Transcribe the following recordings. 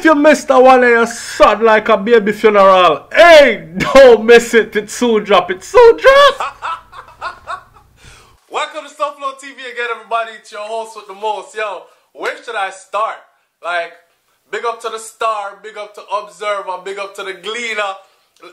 If you missed that one and you're sad like a baby funeral, hey, don't miss it. It's soon drop. It's soon drop. Welcome to SouFLoTV again, everybody. It's your host with the most. Yo, where should I start? Like, big up to the Star, big up to Observer, big up to the Gleaner.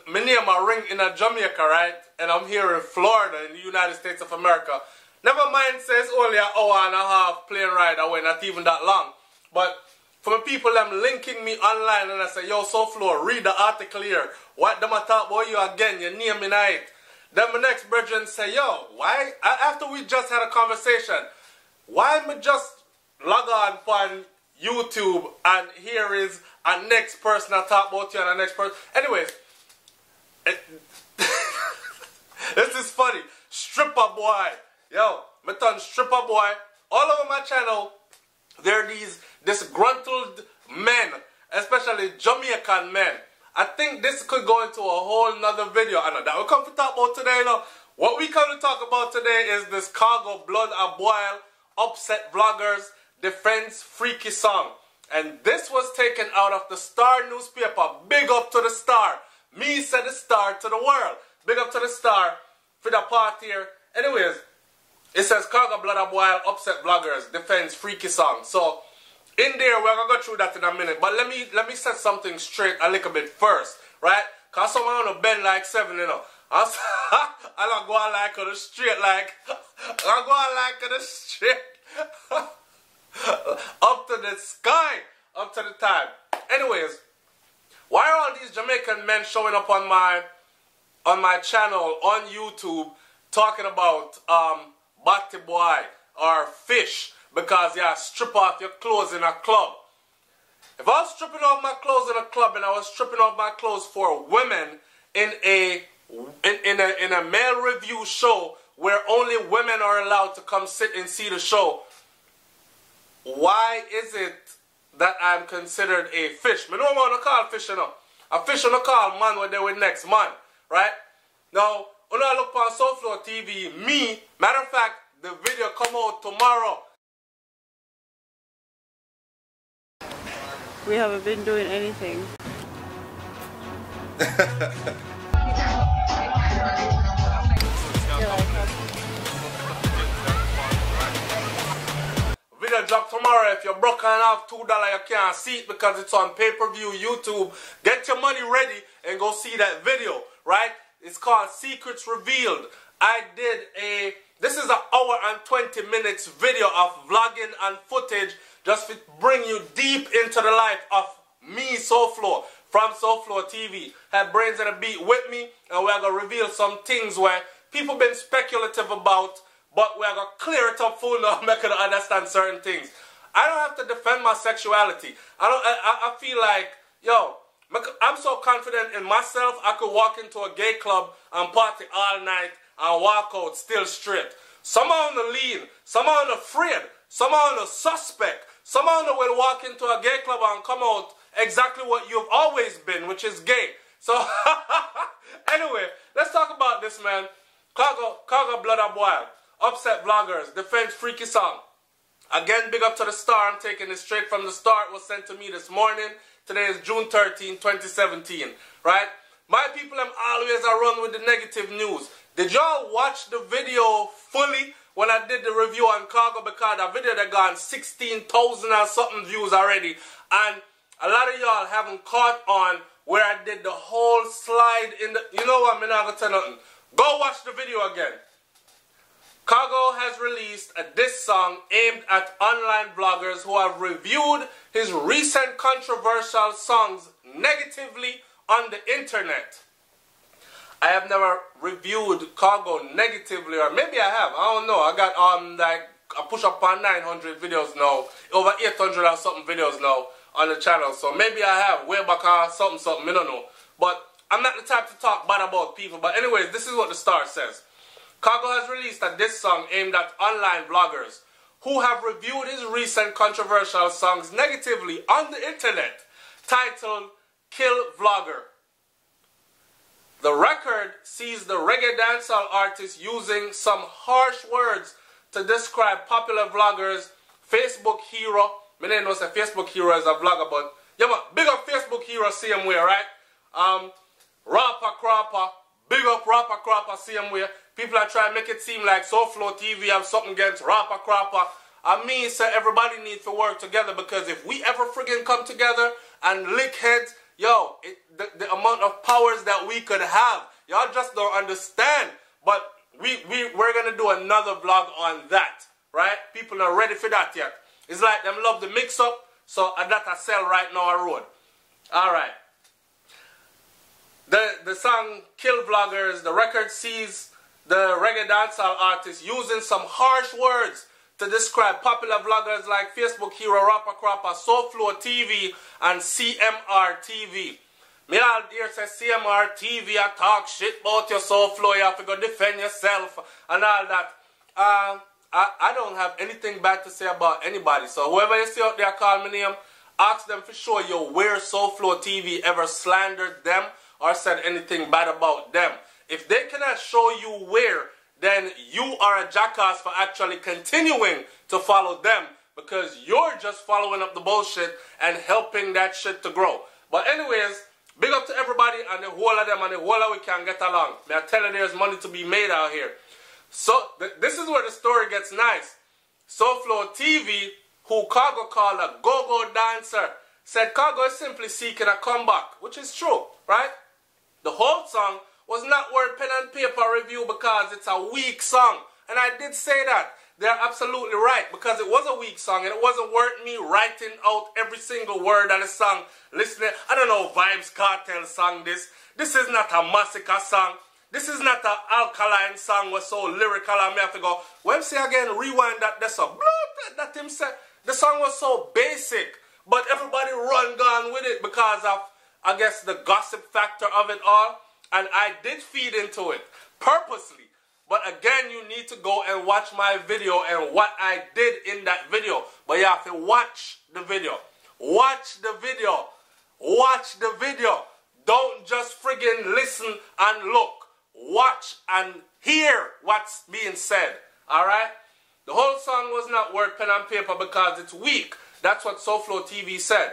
My name is Ring in Jamaica, right? And I'm here in Florida, in the United States of America. Never mind, says only an hour and a half plane ride away, not even that long. But for the people them linking me online and I say, yo, SouFlo, read the article here. What them I talk about you again, your name in it. Then my next brethren say, yo, why, after we just had a conversation, why am I just log on YouTube and here is a next person I talk about you and the next person. Anyways, this is funny. Stripper boy. Yo, me turn stripper boy. All over my channel, there are these disgruntled men, especially Jamaican men. I think this could go into a whole nother video. I know that we'll come to talk about today. Now, what we come to talk about today is this Khago blood a boil, upset vloggers, defense freaky song. And this was taken out of the Star newspaper. Big up to the Star. Me said the Star to the world. Big up to the Star for the part here. Anyways, it says Khago blood a boil, upset vloggers, defense freaky song. So in there, we're gonna go through that in a minute. But let me set something straight a little bit first, right? Cause someone on the bend like 7, you know. I'm not going like on the straight, like I'm going like on the straight. Up to the sky, up to the time. Anyways, why are all these Jamaican men showing up on my channel on YouTube talking about Batty boy or fish because you strip off your clothes in a club? If I was stripping off my clothes in a club and I was stripping off my clothes for women in a male review show where only women are allowed to come sit and see the show, why is it that I'm considered a fish? I don't want to call fish, you know. A fish on the call man when they with next man, right? Now, when I look on SouFLoTV, me, matter of fact, the video come out tomorrow. We haven't been doing anything. Video drop tomorrow. If you're broke and have $2, you can't see it because it's on pay-per-view YouTube. Get your money ready and go see that video, right? It's called Secrets Revealed. This is an hour and 20 minutes video of vlogging and footage just to bring you deep into the life of me, SouFlo, from SouFLoTV. Have Brains and a Beat with me, and we're going to reveal some things where people been speculative about, but we're going to clear it up full now, make it understand certain things. I don't have to defend my sexuality. I feel like, yo, I'm so confident in myself, I could walk into a gay club and party all night and walk out still straight. Some are on the lean, some are on the afraid, some are on the suspect, some are on the will walk into a gay club and come out exactly what you've always been, which is gay. So, anyway, let's talk about this, man. Khago blood a boil, upset vloggers, defense freaky song. Again, big up to the Star. I'm taking this straight from the Star. It was sent to me this morning. Today is June 13, 2017, right? My people, I'm always run with the negative news. Did y'all watch the video fully when I did the review on Kago? Because that video that gone 16,000 and something views already. And a lot of y'all haven't caught on where I did the whole slide in the... You know what, I'm not going to tell nothing. Go watch the video again. Kago has released a diss song aimed at online vloggers who have reviewed his recent controversial songs negatively on the internet. I have never reviewed Kago negatively, or maybe I have, I don't know. I got like I push up on 900 videos now, over 800 or something videos now on the channel. So maybe I have way back on something, I don't know. But I'm not the type to talk bad about people. But anyways, this is what the Star says. Kago has released a diss song aimed at online vloggers who have reviewed his recent controversial songs negatively on the internet, titled Kill Vlogger. The record sees the reggae dancehall artist using some harsh words to describe popular vloggers, Facebook hero. I didn't know say Facebook hero is a vlogger, but Yeah, man, big up Facebook hero same way, right? Rapper Cropper, big up Rapper Cropper same way. People are trying to make it seem like SouFLoTV have something against Rapper Cropper. I mean, so everybody needs to work together, because if we ever friggin' come together and lick heads, yo, the amount of powers that we could have, y'all just don't understand. But we're gonna do another vlog on that, right? People are ready for that yet. It's like them love the mix up, so that I sell right now on road. Alright. The song Kill Vloggers, the record sees the reggae dancehall artists using some harsh words to describe popular vloggers like Facebook hero Rapper Cropper, SouFLoTV, and CMR-TV. Me all here say CMR-TV, I talk shit about your SouFLo, you have to go defend yourself and all that. I don't have anything bad to say about anybody, so whoever you see out there call me name, ask them for sure, yo, where SouFLoTV ever slandered them or said anything bad about them. If they cannot show you where, then you are a jackass for actually continuing to follow them, because you're just following up the bullshit and helping that shit to grow. But anyways, big up to everybody and the whole of them and the whole of we can get along. May I tell you, there's money to be made out here. So, this is where the story gets nice. SouFLoTV, who Kago called a go-go dancer, said Kago is simply seeking a comeback, which is true, right? The whole song was not worth pen and paper review because it's a weak song. And I did say that. They're absolutely right, because it was a weak song and it wasn't worth me writing out every single word of the song, listening. I don't know, Vibes Cartel song this. This is not a massacre song. This is not an alkaline song was so lyrical and me have to go, when say again, rewind that, that's a bloop, that him said. The song was so basic, but everybody run gone with it because of, I guess, the gossip factor of it all. And I did feed into it purposely. But again, you need to go and watch my video and what I did in that video. But you have to watch the video. Watch the video. Watch the video. Don't just friggin' listen and look. Watch and hear what's being said. Alright? The whole song was not worth pen and paper because it's weak. That's what SouFLoTV said.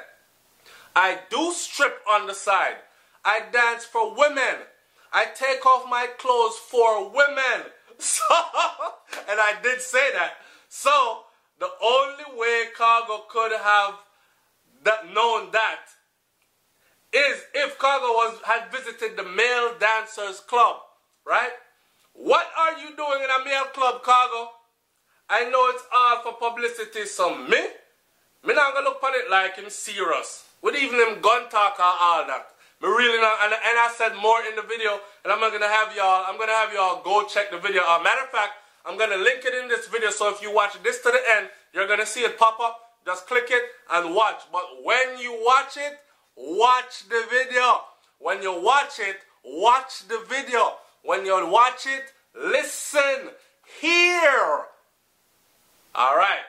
I do strip on the side. I dance for women. I take off my clothes for women. So, and I did say that. So, the only way Kago could have known that is if Kago had visited the male dancers club, right? What are you doing in a male club, Kago? I know it's all for publicity, so me not gonna look on it like him serious. With even him gun talk and all that. Me really not, and I said more in the video, and I'm gonna have y'all go check the video. Matter of fact, I'm gonna link it in this video, so if you watch this to the end, you're gonna see it pop up. Just click it and watch. But when you watch it, watch the video. When you watch it, watch the video. When you watch it, listen, hear. Alright.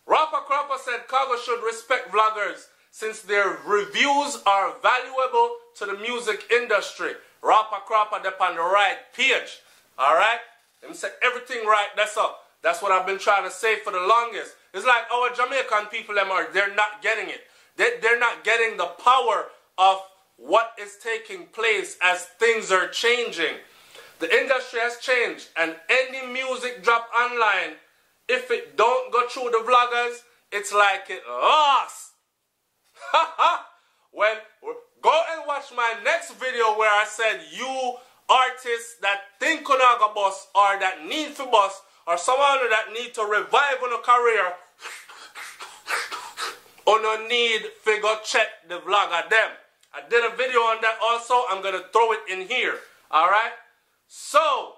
Rapper Cropper said Kago should respect vloggers since their reviews are valuable to the music industry. Rapper Cropper up on the right page. Alright? Let me say everything right, that's up. That's what I've been trying to say for the longest. It's like our Jamaican people, they're not getting it. They're not getting the power of what is taking place as things are changing. The industry has changed, and any music drop online, if it don't go through the vloggers, it's like it lost. When go and watch my next video where I said you artists that think Khago bus or that need for bus or someone that need to revive on a career or no need to go check the vlog of them. I did a video on that also. I'm gonna throw it in here. Alright? So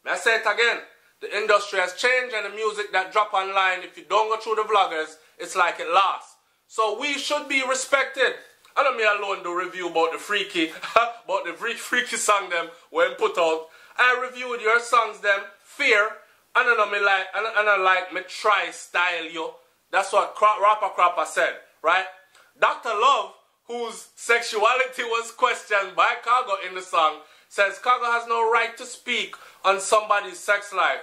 I say it again. The industry has changed, and the music that drop online, if you don't go through the vloggers, it's like it lost. So we should be respected. I don't me alone do review about the freaky, freaky song them when put out. I reviewed your songs them, Fear, and I like me try style you. That's what Rapper Cropper said, right? Dr. Love, whose sexuality was questioned by Kago in the song, says Kago has no right to speak on somebody's sex life.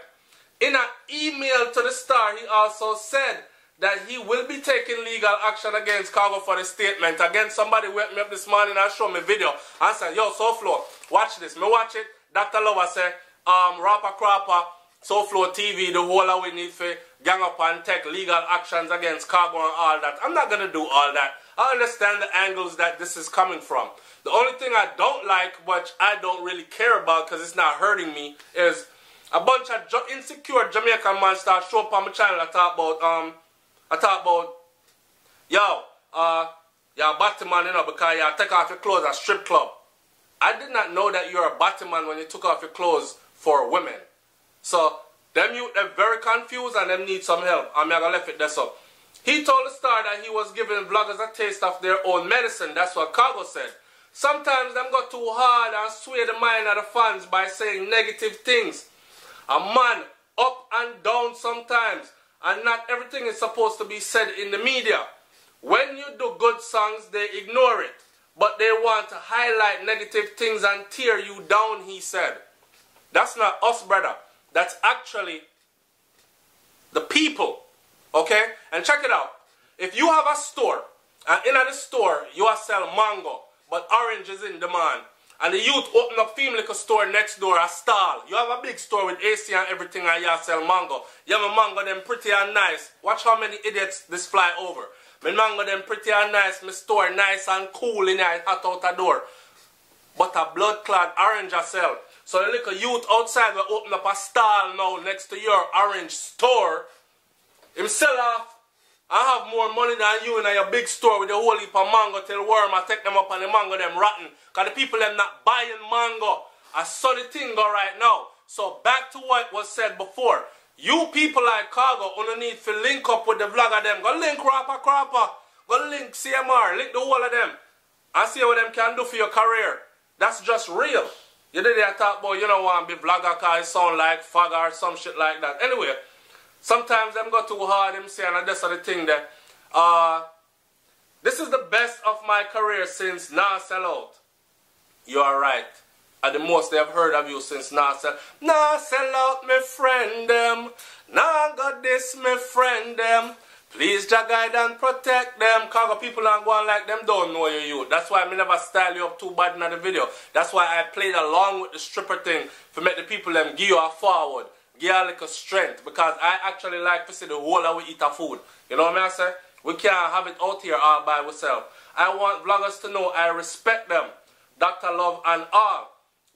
In an email to the Star, he also said that he will be taking legal action against Kago for the statement. Again, somebody wake me up this morning and showed me a video and said, yo, SouFlo, watch this. Me watch it. Dr. Lover said, rapper crapper, SouFLoTV, the whole of we need to gang up and take legal actions against Kago and all that. I'm not going to do all that. I understand the angles that this is coming from. The only thing I don't like, which I don't really care about because it's not hurting me, is a bunch of insecure Jamaican man start showing up on my channel. I talk about, you're a Batman, you know, because you take off your clothes at strip club. I did not know that you're a Batman when you took off your clothes for women. So, them youth, they're very confused and them need some help. I'm going to left it there so. He told the Star that he was giving vloggers a taste of their own medicine. That's what Kago said. Sometimes them go too hard and sway the mind of the fans by saying negative things. A man up and down sometimes. And not everything is supposed to be said in the media. When you do good songs, they ignore it. But they want to highlight negative things and tear you down, he said. That's not us, brother. That's actually the people. Okay? And check it out. If you have a store, and in the store, you are sell mango, but orange is in demand, and the youth open up theme liquor store next door, a stall. You have a big store with AC and everything, and you sell mango. You have a mango, them pretty and nice. Watch how many idiots this fly over. My mango, them pretty and nice. My store nice and cool in there, hot out the door. But a blood-clad orange I sell. So the little youth outside will open up a stall now next to your orange store. Him sell off and have more money than you in your big store with the whole heap of mango till worm and take them up and the mango them rotten. Because the people them not buying mango. I saw the thing go right now. So back to what was said before. You people like Kago only need to link up with the vlogger them. Go link Rapper. Go link CMR. Link the whole of them. And see what them can do for your career. That's just real. You did that talk about you don't want to be vlogger because it sound like fagger or some shit like that. Anyway. Sometimes them go too hard, them say, and that's the thing that, this is the best of my career since Nah Sell Out. You are right. At the most they have heard of you since Nah Sell Out. Nah Sell Out, my friend, them. Nah got this, my friend, them. Please Jah guide and protect them. Kago people are going like them don't know you. That's why I never style you up too bad in the video. That's why I played along with the stripper thing to make the people them give you a forward. Give a little strength, because I actually like to see the whole of we eat our food. You know what I say? We can't have it out here all by ourselves. I want vloggers to know I respect them, Dr. Love and all.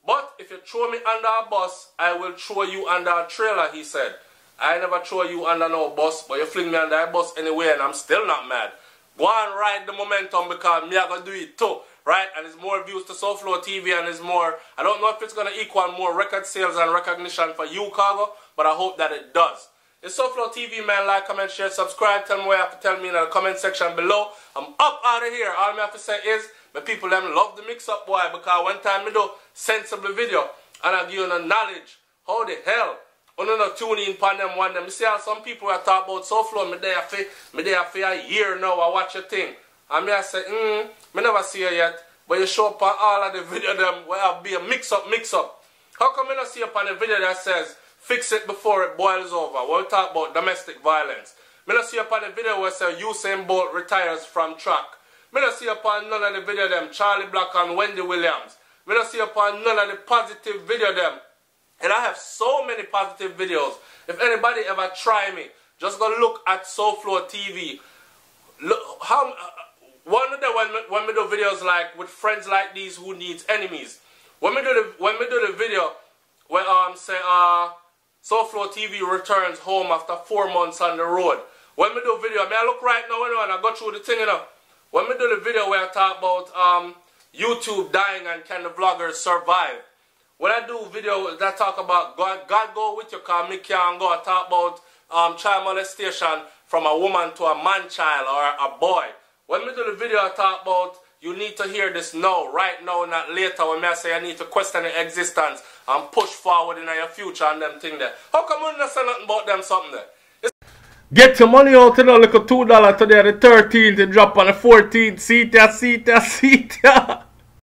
But if you throw me under a bus, I will throw you under a trailer, he said. I never throw you under no bus, but you fling me under a bus anyway and I'm still not mad. Go and ride the momentum because me I gonna do it too. Right? And it's more views to SouFLoTV and it's more, I don't know if it's going to equal more record sales and recognition for you, Kago, but I hope that it does. It's SouFLoTV, man. Like, comment, share, subscribe. Tell me what you have to tell me in the comment section below. I'm up out of here. All I have to say is, my people them love the mix-up, boy, because one time I do sensible video and I give you the knowledge. How the hell? I'm not tuning in upon them one them. You see how some people are talking about SouFlo, me there for a year now, I watch your thing. And me I say, I never see you yet. But you show up on all of the video them where I'll be a mix-up. How come I not see up on the video that says, fix it before it boils over? When we talk about domestic violence. I not see up on the video where it says, Usain Bolt retires from track. I not see up on none of the video them, Charlie Black and Wendy Williams. I not see up on none of the positive video them. And I have so many positive videos. If anybody ever try me, just go look at SouFLoTV. Look how... One of them when we do videos like with friends like these who needs enemies. When we do the video where say SouFLoTV returns home after 4 months on the road. When we do video, I mean I look right now and I go through the thing, you know. When we do the video where I talk about YouTube dying and can the vloggers survive. When I do video that talk about God go with you, cause me can't go. I talk about child molestation from a woman to a man child or a boy. When we do the video, I talk about you need to hear this now, right now, not later. When I say I need to question the existence and push forward in your future and them thing there. How come you not say nothing about them something there? Get your money out, you know, like a $2 today, the 13th, it drop on the 14th. See ya.